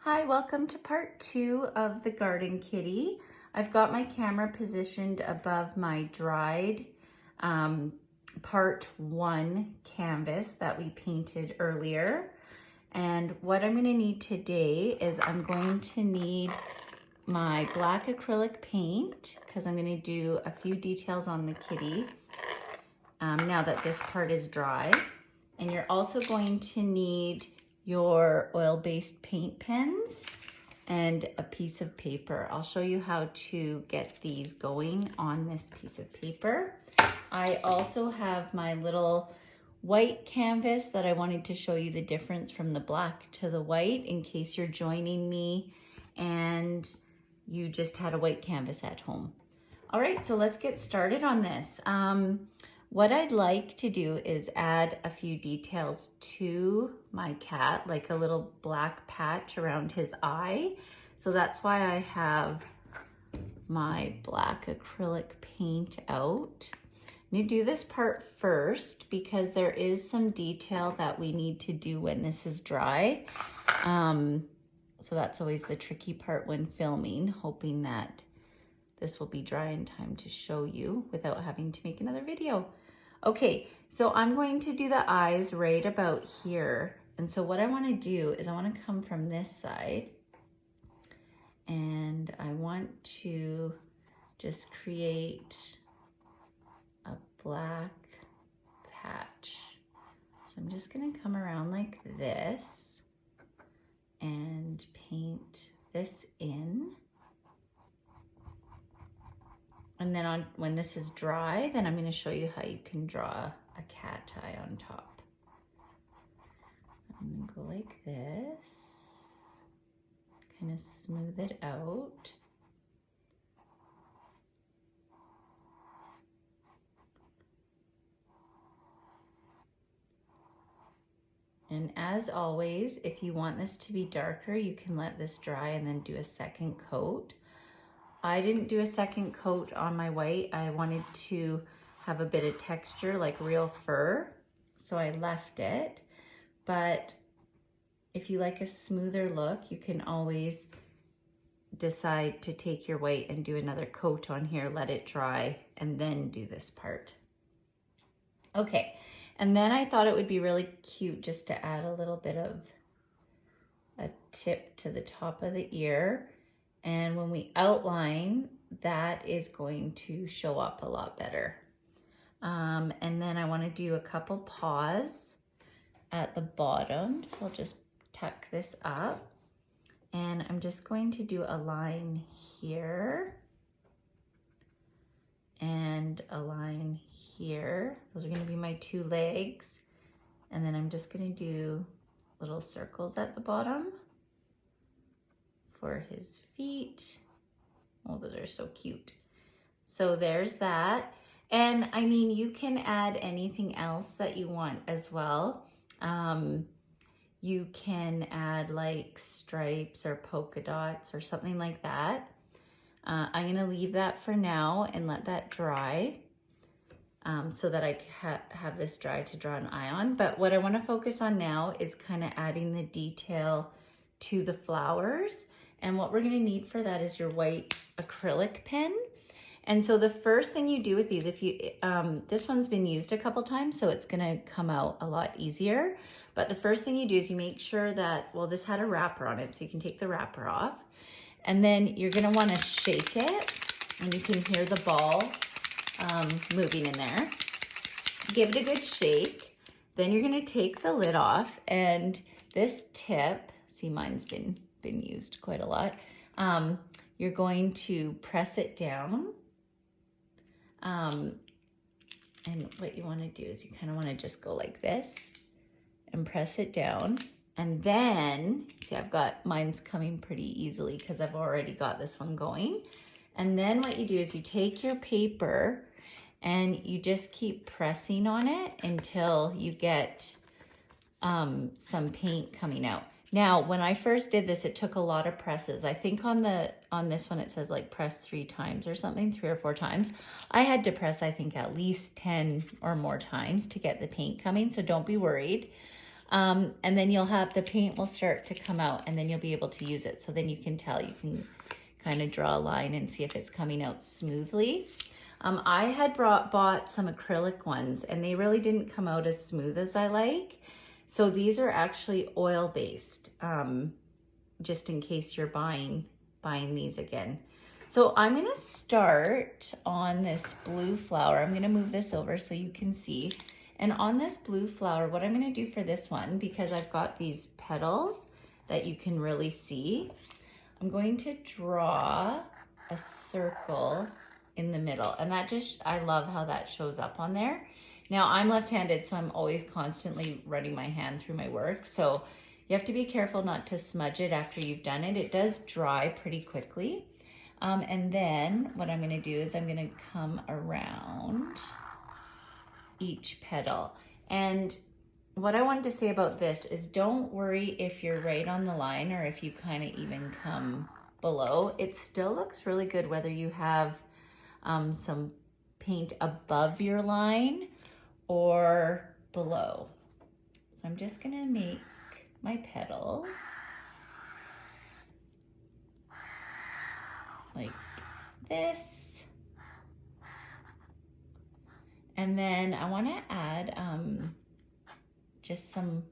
Hi, welcome to part 2 of the Garden Kitty. I've got my camera positioned above my dried part 1 canvas that we painted earlier. And what I'm going to need today is I'm going to need my black acrylic paint because I'm going to do a few details on the kitty now that this part is dry. And you're also going to need your oil-based paint pens and a piece of paper. I'll show you how to get these going on this piece of paper. I also have my little white canvas that I wanted to show you the difference from the black to the white in case you're joining me and you just had a white canvas at home. All right, so let's get started on this. What I'd like to do is add a few details to my cat, like a little black patch around his eye. So that's why I have my black acrylic paint out. I'm gonna do this part first because there is some detail that we need to do when this is dry. So that's always the tricky part when filming, hoping that this will be dry in time to show you without having to make another video. Okay, so I'm going to do the eyes right about here. And so what I want to do is I want to come from this side and I want to just create a black patch. So I'm just going to come around like this and paint this in. And then when this is dry, then I'm going to show you how you can draw a cat eye on top. I'm going to go like this, kind of smooth it out. And as always, if you want this to be darker, you can let this dry and then do a second coat. I didn't do a second coat on my white. I wanted to have a bit of texture like real fur, so I left it. But if you like a smoother look, you can always decide to take your white and do another coat on here, let it dry, and then do this part. Okay, and then I thought it would be really cute just to add a little bit of a tip to the top of the ear. And when we outline, that is going to show up a lot better. And then I want to do a couple paws at the bottom. So I'll just tuck this up. And I'm just going to do a line here. And a line here. Those are going to be my two legs. And then I'm just going to do little circles at the bottom for his feet. Oh, those are so cute. So there's that. And I mean, you can add anything else that you want as well. You can add like stripes or polka dots or something like that. I'm gonna leave that for now and let that dry so that I have this dry to draw an eye on. But what I wanna focus on now is kind of adding the detail to the flowers. And what we're gonna need for that is your white acrylic pen. And so the first thing you do with these, if you, this one's been used a couple times, so it's gonna come out a lot easier. But the first thing you do is you make sure that, well, this had a wrapper on it, so you can take the wrapper off. And then you're gonna wanna shake it, and you can hear the ball moving in there. Give it a good shake. Then you're gonna take the lid off, and this tip, see mine's been used quite a lot. You're going to press it down. And what you want to do is you kind of want to just go like this and press it down. And then, see, I've got mine's coming pretty easily because I've already got this one going. And then what you do is you take your paper and you just keep pressing on it until you get some paint coming out. Now, when I first did this, it took a lot of presses. I think on this one, it says like press 3 times or something, 3 or 4 times. I had to press, I think, at least 10 or more times to get the paint coming, so don't be worried. And then you'll have, the paint will start to come out and then you'll be able to use it. So then you can tell, you can kind of draw a line and see if it's coming out smoothly. I had bought some acrylic ones and they really didn't come out as smooth as I like. So these are actually oil-based, just in case you're buying these again. So I'm gonna start on this blue flower. I'm gonna move this over so you can see. And on this blue flower, what I'm gonna do for this one, because I've got these petals that you can really see, I'm going to draw a circle in the middle. And that just, I love how that shows up on there. Now I'm left-handed, so I'm always constantly running my hand through my work. So you have to be careful not to smudge it after you've done it. It does dry pretty quickly. And then what I'm gonna do is I'm gonna come around each petal. And what I wanted to say about this is don't worry if you're right on the line or if you kind of even come below. It still looks really good whether you have some paint above your line or below. So I'm just gonna make my petals like this. And then I wanna add just some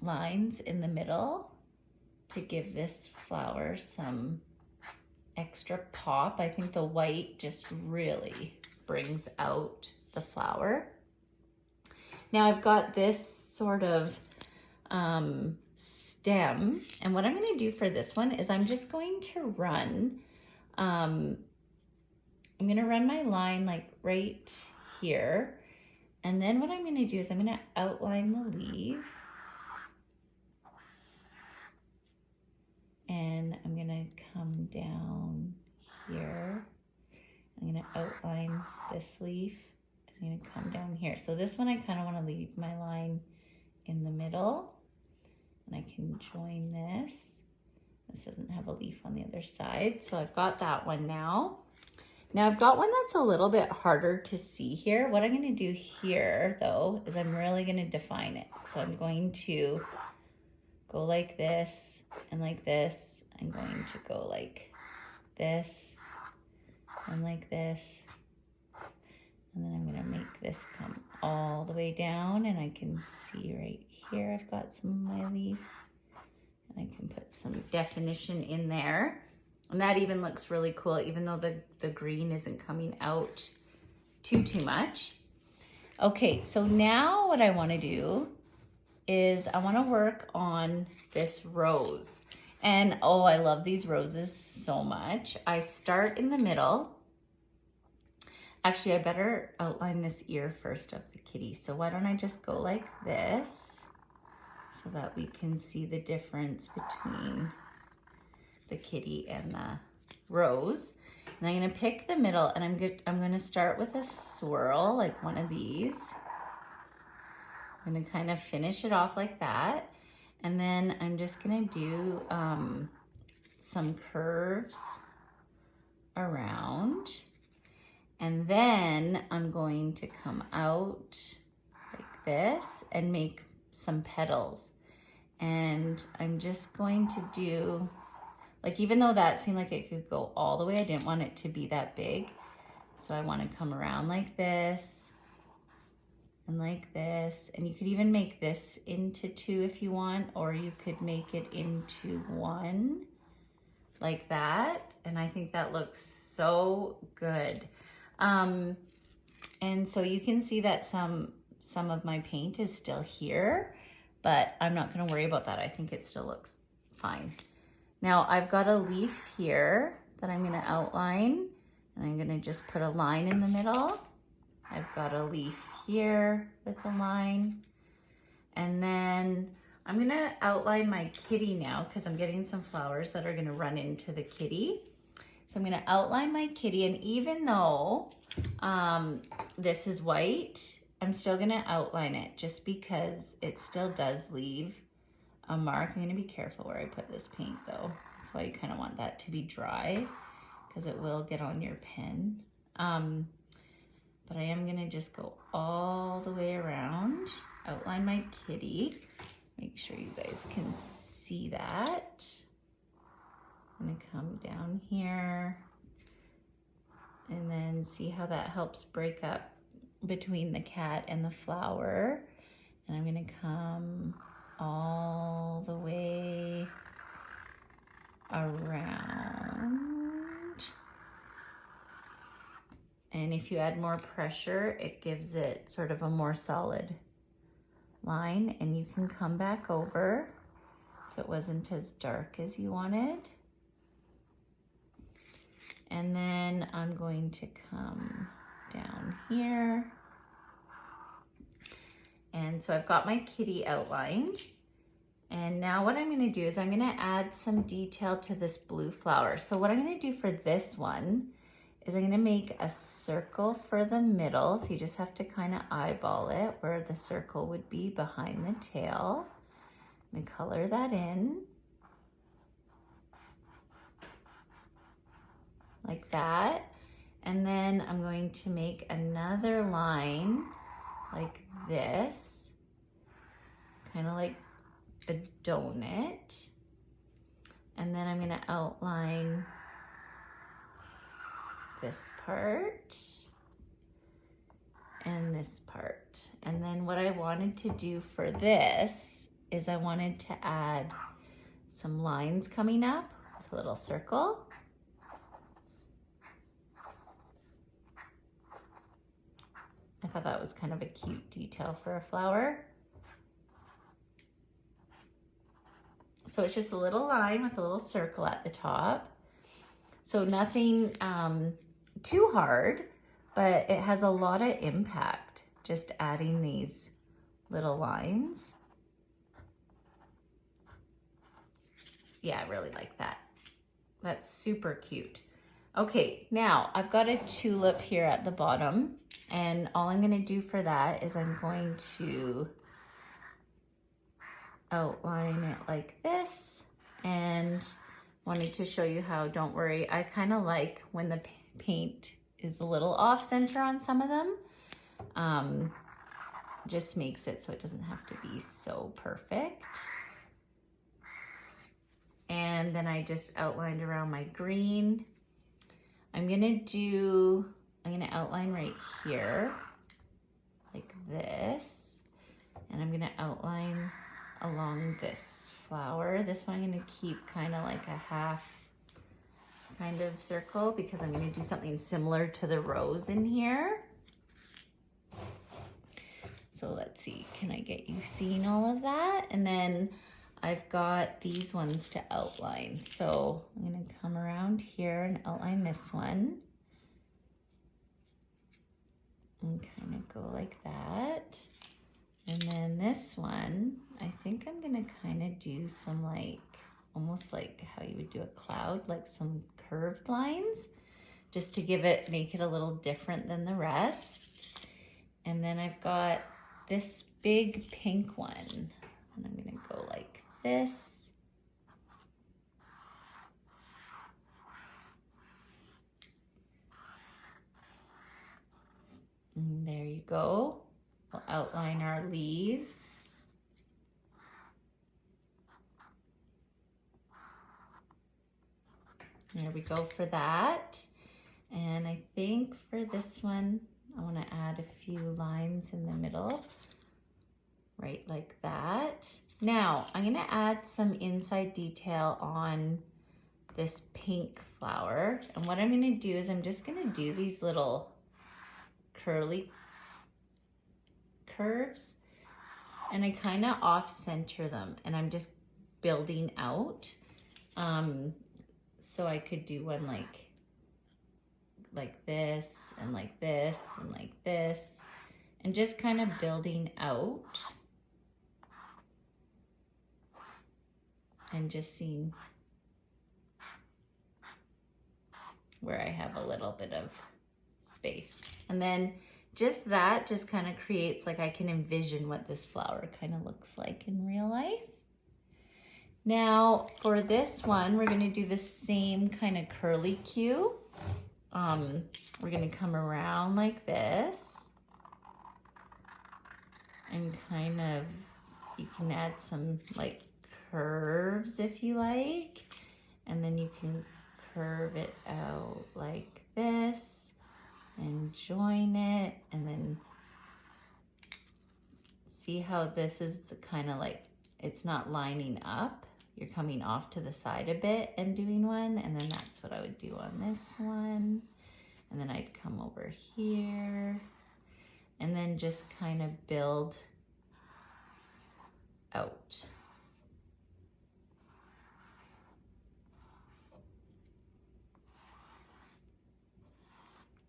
lines in the middle to give this flower some extra pop. I think the white just really brings out the flower. Now I've got this sort of stem, and what I'm gonna do for this one is I'm just going to run, I'm gonna run my line like right here. And then what I'm gonna do is I'm gonna outline the leaf. And I'm gonna come down here. I'm gonna outline this leaf. I'm gonna come down here. So this one I kind of want to leave my line in the middle. And I can join this. This doesn't have a leaf on the other side. So I've got that one now. Now I've got one that's a little bit harder to see here. What I'm gonna do here though, is I'm really gonna define it. So I'm going to go like this and like this. I'm going to go like this and like this. And then I'm gonna make this come all the way down, and I can see right here I've got some of my leaf. And I can put some definition in there. And that even looks really cool, even though the green isn't coming out too much. Okay, so now what I wanna do is I wanna work on this rose. And oh, I love these roses so much. I start in the middle. Actually, I better outline this ear first of the kitty. So why don't I just go like this so that we can see the difference between the kitty and the rose. And I'm gonna pick the middle, and I'm gonna start with a swirl, like one of these. I'm gonna kind of finish it off like that. And then I'm just gonna do some curves around. And then I'm going to come out like this and make some petals. And I'm just going to do, like, even though that seemed like it could go all the way, I didn't want it to be that big. So I want to come around like this and like this. And you could even make this into two if you want, or you could make it into one like that. And I think that looks so good. And so you can see that some of my paint is still here, but I'm not gonna worry about that. I think it still looks fine. Now I've got a leaf here that I'm gonna outline, and I'm gonna just put a line in the middle. I've got a leaf here with a line. And then I'm gonna outline my kitty now because I'm getting some flowers that are gonna run into the kitty. So I'm gonna outline my kitty, and even though this is white, I'm still gonna outline it just because it still does leave a mark. I'm gonna be careful where I put this paint though. That's why you kind of want that to be dry because it will get on your pen. but I am gonna just go all the way around, outline my kitty. Make sure you guys can see that. I'm gonna come down here and then see how that helps break up between the cat and the flower. And I'm gonna come all the way around. And if you add more pressure, it gives it sort of a more solid line, and you can come back over if it wasn't as dark as you wanted. And then I'm going to come down here. And so I've got my kitty outlined. And now what I'm gonna do is I'm gonna add some detail to this blue flower. So what I'm gonna do for this one is I'm gonna make a circle for the middle. So you just have to kind of eyeball it where the circle would be behind the tail. I'm gonna color that in. Like that. And then I'm going to make another line like this, kind of like a donut. And then I'm gonna outline this part and this part. And then what I wanted to do for this is I wanted to add some lines coming up with a little circle. I thought that was kind of a cute detail for a flower. So it's just a little line with a little circle at the top. So nothing too hard, but it has a lot of impact just adding these little lines. Yeah, I really like that. That's super cute. Okay, now I've got a tulip here at the bottom, and all I'm gonna do for that is I'm going to outline it like this, and wanted to show you how, don't worry, I kind of like when the paint is a little off center on some of them. Just makes it so it doesn't have to be so perfect. And then I just outlined around my green. I'm gonna outline right here, like this. And I'm gonna outline along this flower. This one I'm gonna keep kind of like a half kind of circle because I'm gonna do something similar to the rose in here. So let's see, can I get you seeing all of that? And then I've got these ones to outline. So I'm gonna come around here and outline this one. And kind of go like that. And then this one, I think I'm gonna kind of do some like, almost like how you would do a cloud, like some curved lines, just to make it a little different than the rest. And then I've got this big pink one, and I'm gonna go like this. And there you go. We'll outline our leaves. There we go for that. And I think for this one, I want to add a few lines in the middle, right like that. Now, I'm going to add some inside detail on this pink flower. And what I'm going to do is I'm just going to do these little curly curves, and I kind of off center them, and I'm just building out. So I could do one like this and like this and like this, and just kind of building out and just seeing where I have a little bit of space. And then just kind of creates, like, I can envision what this flower kind of looks like in real life. Now for this one, we're gonna do the same kind of curly cue. we're gonna come around like this and kind of, you can add some like curves if you like, and then you can curve it out like this and join it, and then see how this is the kind of like, it's not lining up. You're coming off to the side a bit and doing one, and then that's what I would do on this one. And then I'd come over here and then just kind of build out.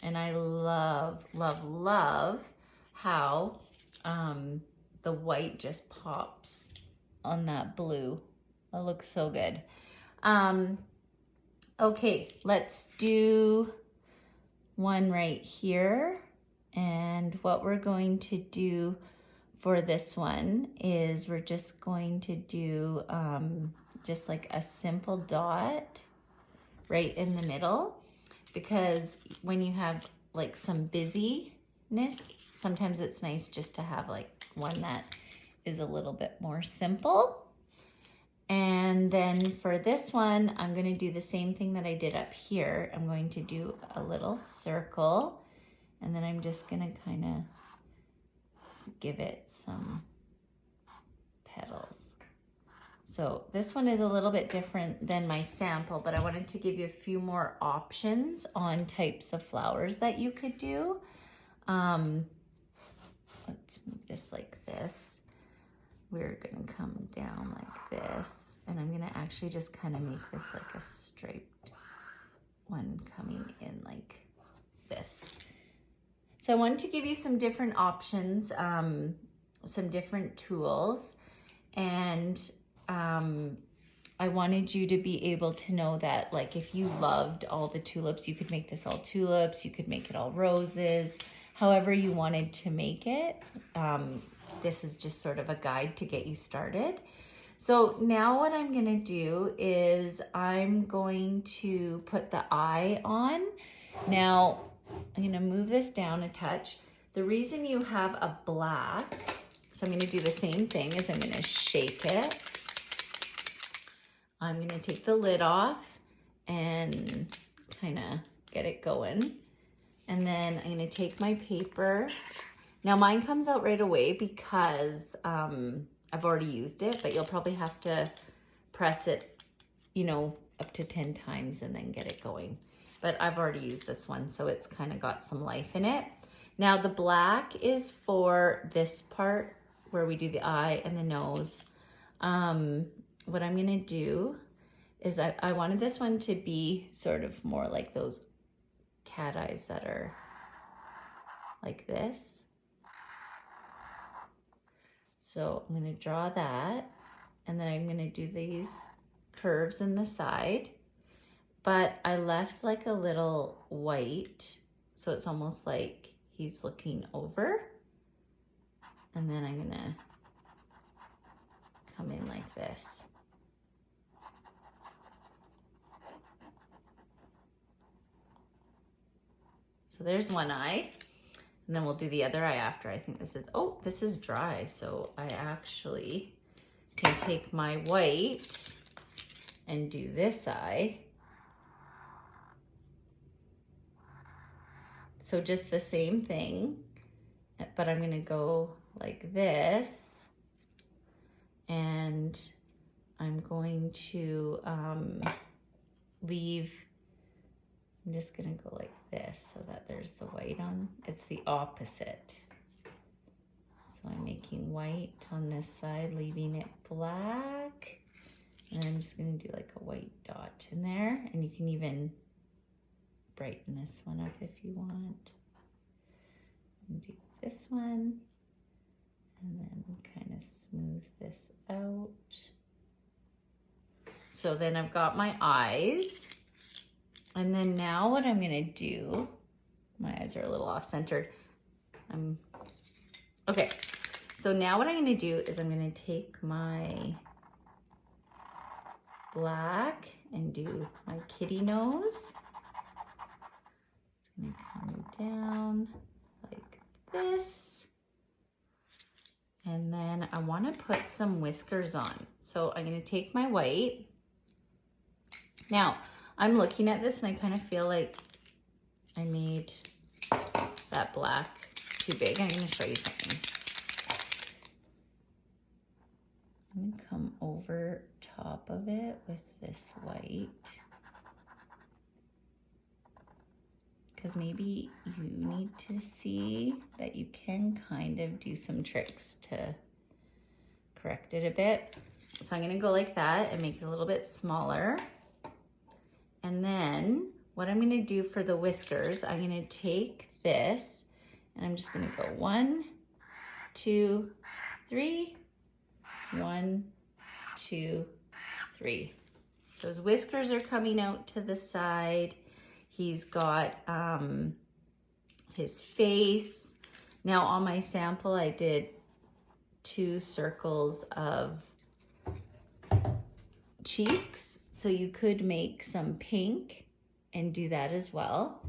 And I love, love, love how the white just pops on that blue. It looks so good. Okay, let's do one right here. And what we're going to do for this one is we're just going to do just like a simple dot right in the middle, because when you have like some busyness, sometimes it's nice just to have like one that is a little bit more simple. And then for this one, I'm gonna do the same thing that I did up here. I'm going to do a little circle, and then I'm just gonna kind of give it some petals. So this one is a little bit different than my sample, but I wanted to give you a few more options on types of flowers that you could do. Let's move this like this. We're gonna come down like this, and I'm gonna actually just kind of make this like a striped one coming in like this. So I wanted to give you some different options, some different tools, and I wanted you to be able to know that like if you loved all the tulips, you could make this all tulips, you could make it all roses, however you wanted to make it. This is just sort of a guide to get you started. So now what I'm gonna do is I'm going to put the eye on. Now I'm gonna move this down a touch. The reason you have a black, so I'm gonna do the same thing, is I'm gonna shake it. I'm gonna take the lid off and kind of get it going. And then I'm gonna take my paper. Now mine comes out right away because I've already used it, but you'll probably have to press it, you know, up to 10 times and then get it going. But I've already used this one, so it's kind of got some life in it. Now the black is for this part where we do the eye and the nose. What I'm gonna do is I wanted this one to be sort of more like those cat eyes that are like this. So I'm gonna draw that, and then I'm gonna do these curves in the side, but I left like a little white, so it's almost like he's looking over. And then I'm gonna come in like this. So there's one eye. And then we'll do the other eye after. I think this is, oh, this is dry. So I actually can take my white and do this eye. So just the same thing, but I'm gonna go like this. And I'm going to leave, I'm just gonna go like this so that there's the white on. It's the opposite. So I'm making white on this side, leaving it black. And I'm just gonna do like a white dot in there. And you can even brighten this one up if you want. And do this one. And then kind of smooth this out. So then I've got my eyes. And then now what I'm gonna do, my eyes are a little off-centered. Okay, so now what I'm gonna do is I'm gonna take my black and do my kitty nose. down like this. And then I want to put some whiskers on. So I'm going to take my white. Now, I'm looking at this and I kind of feel like I made that black too big. I'm going to show you something. I'm going to come over top of it with this white. Because maybe you need to see that you can kind of do some tricks to correct it a bit. So I'm going to go like that and make it a little bit smaller. And then what I'm going to do for the whiskers, I'm going to take this and I'm just going to go 1, 2, 3, 1, 2, 3. So his whiskers are coming out to the side. He's got his face. Now on my sample, I did 2 circles of cheeks. So you could make some pink and do that as well.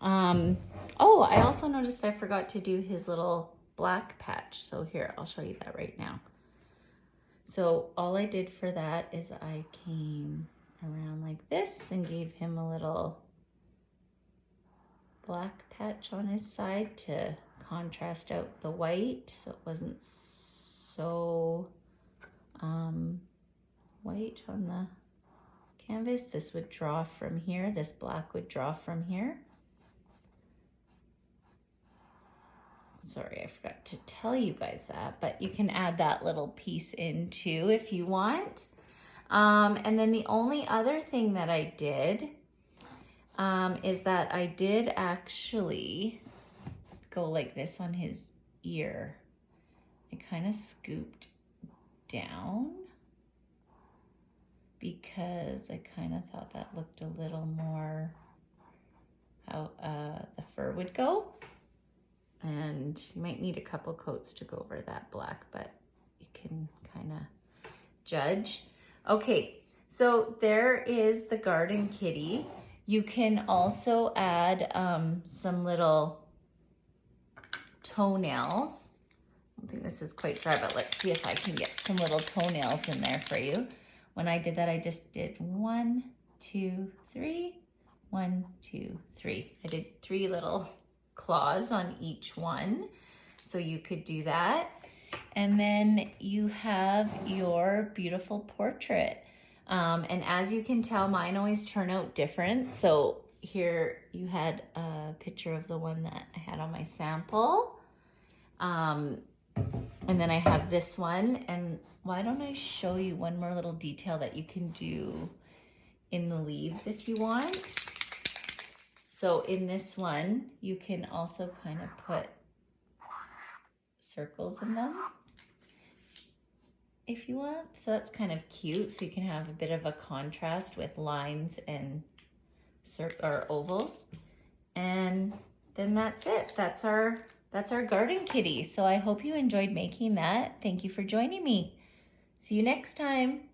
Oh, I also noticed I forgot to do his little black patch. So here, I'll show you that right now. So all I did for that is I came around like this and gave him a little black patch on his side to contrast out the white so it wasn't so white on the canvas. This would draw from here, this black would draw from here. Sorry, I forgot to tell you guys that, but you can add that little piece in too if you want. And then the only other thing that I did is that I did actually go like this on his ear. I kind of scooped down because I kind of thought that looked a little more how the fur would go. And you might need a couple coats to go over that black, but you can kind of judge. Okay, so there is the garden kitty. You can also add some little toenails. I don't think this is quite dry, but let's see if I can get some little toenails in there for you. When I did that, I just did 1, 2, 3, 1, 2, 3. I did 3 little claws on each one. So you could do that. And then you have your beautiful portrait. And as you can tell, mine always turn out different. So here you had a picture of the one that I had on my sample. And then I have this one. And why don't I show you one more little detail that you can do in the leaves if you want. So in this one, you can also kind of put circles in them if you want. So that's kind of cute. So you can have a bit of a contrast with lines and or ovals. And then that's it. That's our garden kitty. So I hope you enjoyed making that. Thank you for joining me. See you next time.